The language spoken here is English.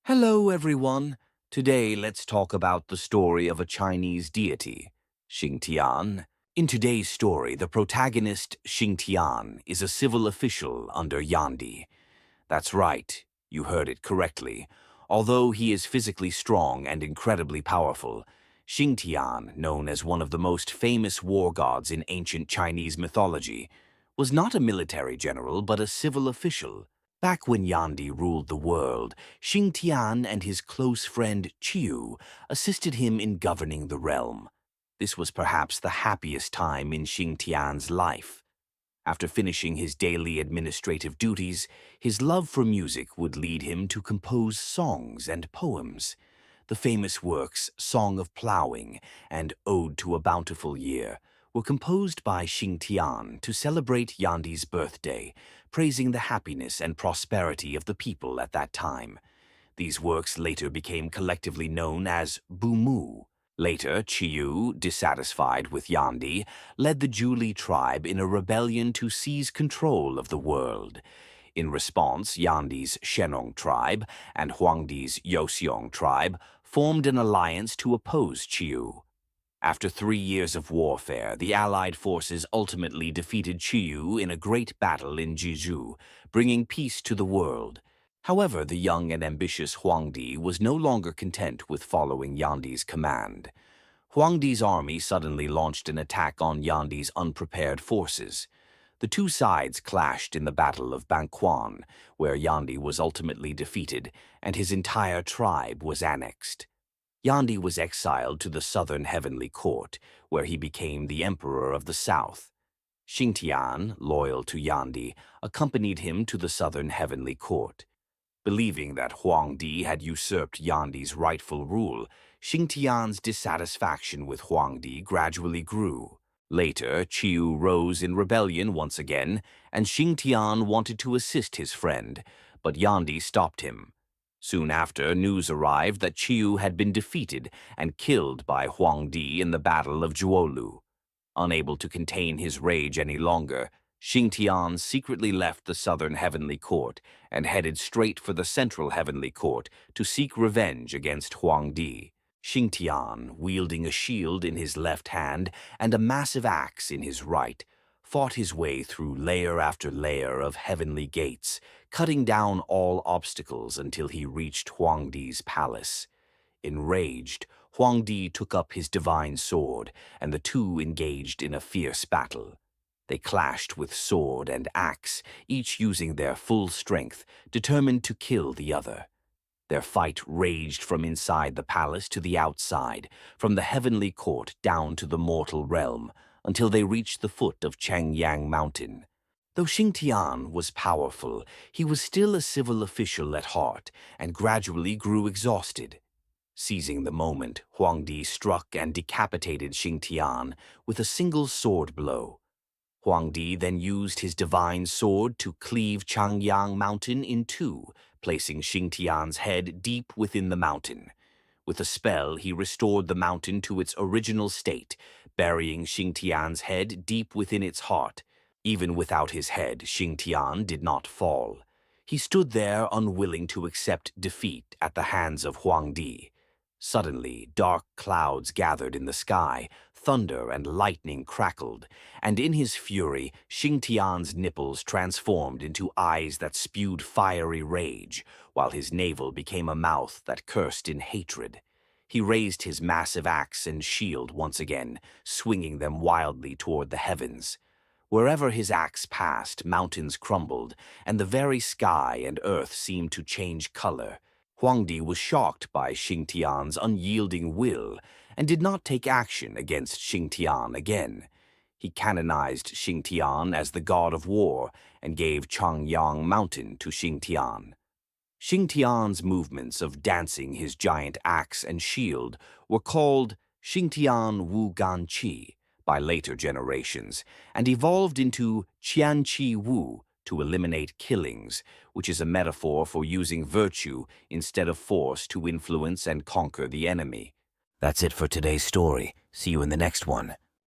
Hello, everyone. Today, let's talk about the story of a Chinese deity, Xing Tian. In today's story, the protagonist, Xing Tian, is a civil official under Yandi. That's right, you heard it correctly. Although he is physically strong and incredibly powerful, Xing Tian, known as one of the most famous war gods in ancient Chinese mythology, was not a military general but a civil official. Back when Yandi ruled the world, Xing Tian and his close friend Qiu assisted him in governing the realm. This was perhaps the happiest time in Xing Tian's life. After finishing his daily administrative duties, his love for music would lead him to compose songs and poems. The famous works Song of Plowing and Ode to a Bountiful Year were composed by Xing Tian to celebrate Yandi's birthday, praising the happiness and prosperity of the people at that time. These works later became collectively known as Bumu. Later, Qiu, dissatisfied with Yandi, led the Zhuli tribe in a rebellion to seize control of the world. In response, Yandi's Shenong tribe and Huangdi's Youxiong tribe formed an alliance to oppose Qiu. After 3 years of warfare, the allied forces ultimately defeated Qiu in a great battle in Jizhu, bringing peace to the world. However, the young and ambitious Huangdi was no longer content with following Yandi's command. Huangdi's army suddenly launched an attack on Yandi's unprepared forces. The two sides clashed in the Battle of Banquan, where Yandi was ultimately defeated and his entire tribe was annexed. Yandi was exiled to the southern heavenly court, where he became the emperor of the south. Xing Tian, loyal to Yandi, accompanied him to the southern heavenly court. Believing that Huangdi had usurped Yandi's rightful rule, Xing Tian's dissatisfaction with Huangdi gradually grew. Later, Qiu rose in rebellion once again, and Xing Tian wanted to assist his friend, but Yandi stopped him. Soon after, news arrived that Qiu had been defeated and killed by Huangdi in the Battle of Zhuolu. Unable to contain his rage any longer, Xing Tian secretly left the southern heavenly court and headed straight for the central heavenly court to seek revenge against Huangdi. Xing Tian, wielding a shield in his left hand and a massive axe in his right, fought his way through layer after layer of heavenly gates, cutting down all obstacles until he reached Huangdi's palace. Enraged, Huangdi took up his divine sword, and the two engaged in a fierce battle. They clashed with sword and axe, each using their full strength, determined to kill the other. Their fight raged from inside the palace to the outside, from the heavenly court down to the mortal realm, until they reached the foot of Changyang Mountain. Though Xing Tian was powerful, he was still a civil official at heart and gradually grew exhausted. Seizing the moment, Huangdi struck and decapitated Xing Tian with a single sword blow. Huangdi then used his divine sword to cleave Changyang Mountain in two, placing Xing Tian's head deep within the mountain. With a spell, he restored the mountain to its original state, burying Xing Tian's head deep within its heart. Even without his head, Xing Tian did not fall. He stood there unwilling to accept defeat at the hands of Huangdi. Suddenly, dark clouds gathered in the sky, thunder and lightning crackled, and in his fury, Xing Tian's nipples transformed into eyes that spewed fiery rage, while his navel became a mouth that cursed in hatred. He raised his massive axe and shield once again, swinging them wildly toward the heavens. Wherever his axe passed, mountains crumbled, and the very sky and earth seemed to change color. Huangdi was shocked by Xing Tian's unyielding will and did not take action against Xing Tian again. He canonized Xing Tian as the god of war and gave Changyang Mountain to Xing Tian. Xing Tian's movements of dancing his giant axe and shield were called Xing Tian Wu Gan Qi by later generations and evolved into Qian Qi Wu to eliminate killings, which is a metaphor for using virtue instead of force to influence and conquer the enemy. That's it for today's story. See you in the next one.